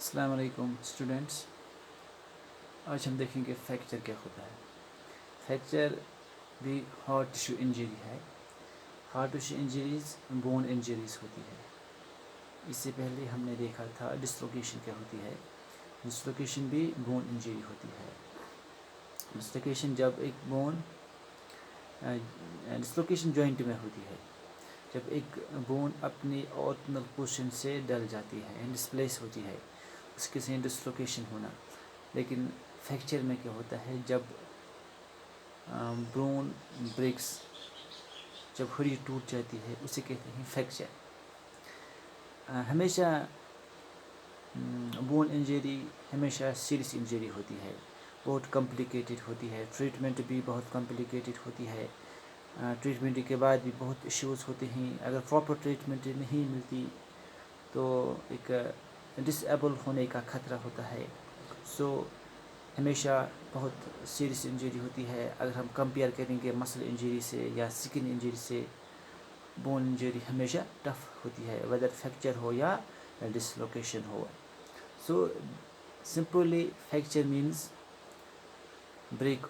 السلام علیکم اسٹوڈنٹس، آج ہم دیکھیں گے فریکچر کیا ہوتا ہے۔ فریکچر بھی ہارٹ ٹیشو انجری ہے۔ Heart tissue injuries bone injuries ہوتی ہے۔ اس سے پہلے ہم نے دیکھا تھا ڈسلوکیشن کیا ہوتی ہے۔ ڈسلوکیشن بھی بون انجری ہوتی ہے۔ ڈسلوکیشن جب ایک بون ڈسلوکیشن جوائنٹ میں ہوتی ہے، جب ایک بون اپنی اوریجنل پوزیشن سے ڈل جاتی ہے، ڈسپلیس ہوتی ہے، اس کے سے ڈسلوکیشن ہونا۔ لیکن فریکچر میں کیا ہوتا ہے، جب بون بریکس، جب ہڈی ٹوٹ جاتی ہے، اسے کہتے ہیں فریکچر۔ ہمیشہ بون انجری ہمیشہ سیریس انجری ہوتی ہے، بہت کمپلیکیٹڈ ہوتی ہے، ٹریٹمنٹ بھی بہت کمپلیکیٹڈ ہوتی ہے۔ ٹریٹمنٹ کے بعد بھی بہت ایشوز ہوتے ہیں۔ اگر پراپر ٹریٹمنٹ نہیں ملتی تو ایک ڈس ایبل ہونے کا خطرہ ہوتا ہے۔ سو ہمیشہ بہت سیریس انجری ہوتی ہے۔ اگر ہم کمپیئر کریں گے مسل انجری سے یا سکن انجری سے، بون انجری ہمیشہ ٹف ہوتی ہے، ویدر فریکچر ہو یا ڈسلوکیشن ہو۔ So simply fracture means break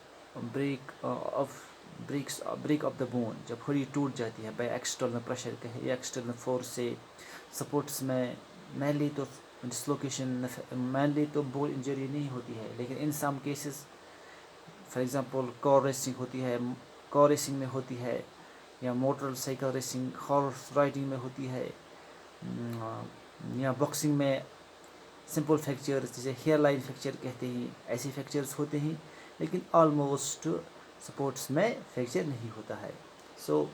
of the bone, جب ہڈی ٹوٹ جاتی ہے بائی ایکسٹرنل پریشر کہیں یا ایکسٹرنل فورس سے۔ سپورٹس میں مینلی تو ڈسلوکیشن، مینلی تو بون انجری نہیں ہوتی ہے، لیکن in some cases, for example car racing ہوتی ہے، کار ریسنگ میں ہوتی ہے، یا motorcycle racing, horse riding میں ہوتی ہے، یا باکسنگ میں سمپل فریکچرز جسے ہیئر لائن فریکچر کہتے ہیں، ایسی فریکچرز ہوتے ہیں۔ لیکن آلموسٹ سپورٹس میں فریکچر نہیں ہوتا ہے۔ سو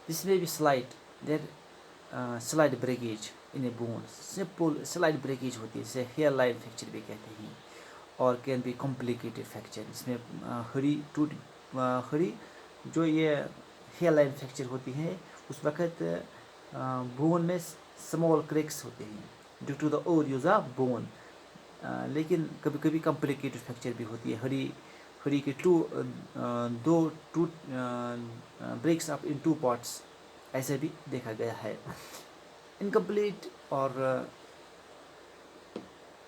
دس میں بھی سلائڈ بریکیج ان اے بون، سمپل سلائڈ بریکیج ہوتی ہے، جسے ہیئر لائن فریکچر بھی کہتے ہیں، اور کین بی کمپلیکیٹڈ فریکچر، جس میں ہڈی جو یہ ہیئر لائن فریکچر ہوتی ہے، اس وقت بون میں اسمال کریکس ہوتے ہیں due to the overuse of bone. لیکن کبھی کبھی کمپلیکیٹڈ فریکچر بھی ہوتی ہے، ہڈی کے دو بریکس اپ ان ٹو پارٹس، ایسے بھی دیکھا گیا ہے۔ انکمپلیٹ اور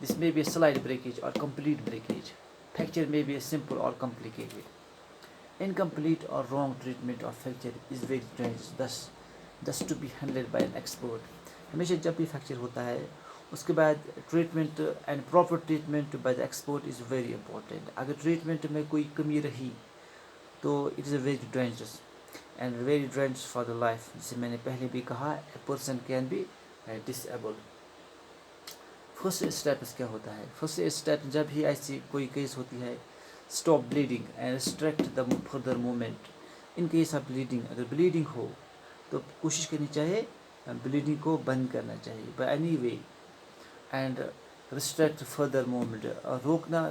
دس میں بھی سلائڈ بریکیج اور کمپلیٹ بریکیج، فریکچر میں بھی سمپل اور کمپلیکیٹڈ۔ انکمپلیٹ اور wrong treatment of fracture is very dangerous, this to be handled by an expert. ہمیشہ جب بھی فریکچر ہوتا ہے، اس کے بعد treatment and proper treatment by the expert is very important. اگر ٹریٹمنٹ میں کوئی کمی رہی تو it is a very dangerous and very dangerous for the life, جسے میں نے پہلے بھی کہا، a person can be disable. First steps کیا ہوتا ہے؟ فرسٹ اسٹیپ جب ہی ایسی کوئی کیس ہوتی ہے، stop bleeding and restrict the further movement. In case of bleeding, اگر بلیڈنگ ہو تو کوشش کرنی چاہیے بلیڈنگ کو بند کرنا چاہیے by any way, and restrict further movement, روکنا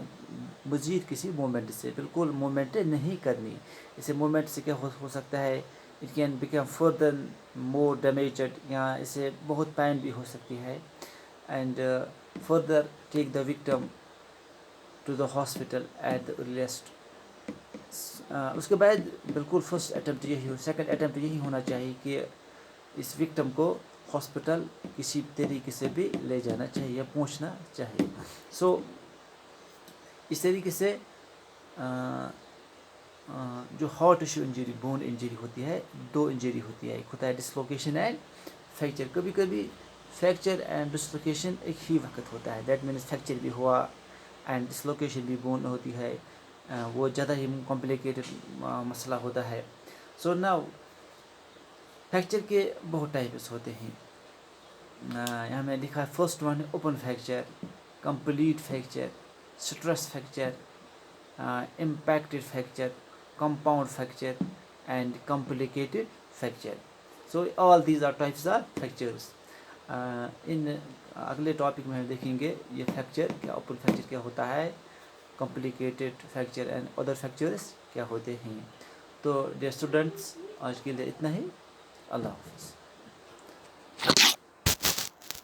مزید کسی موومنٹ سے، بالکل موومنٹ نہیں کرنی۔ اسے موومنٹ سے کیا ہو سکتا ہے، it can become further more damaged, یا اسے بہت پین بھی ہو سکتی ہے، and further take the victim to the hospital at the earliest. اس کے بعد بالکل فرسٹ اٹیمپٹ یہی ہو، سیکنڈ اٹیمپٹ یہی ہونا چاہیے کہ اس وکٹم کو ہاسپٹل کسی طریقے سے بھی لے جانا چاہیے یا پہنچنا چاہیے۔ سو اس طریقے سے جو heart tissue injury, bone injury ہوتی ہے، دو انجری ہوتی ہے، ایک ہوتا ہے ڈسلوکیشن اینڈ فریکچر۔ کبھی کبھی فریکچر اینڈ ڈسلوکیشن ایک ہی وقت ہوتا ہے، دیٹ مینس فریکچر بھی ہوا اینڈ ڈسلوکیشن بھی بون ہوتی ہے، وہ زیادہ ہی کمپلیکیٹڈ مسئلہ ہوتا ہے۔ سو ناؤ فریکچر کے بہت ٹائپس ہوتے ہیں، یہاں میں لکھا ہے فرسٹ ون ہے open fracture, complete fracture, stress fracture, impacted fracture, compound fracture and complicated fracture. So all these are types of fractures. ان اگلے ٹاپک میں ہم دیکھیں گے یہ فریکچر کیا، اوپن فریکچر کیا ہوتا ہے، complicated fracture and other fractures کیا ہوتے ہیں۔ تو ڈیئر اسٹوڈنٹس، آج کے لیے اتنا ہی، اللہ حافظ۔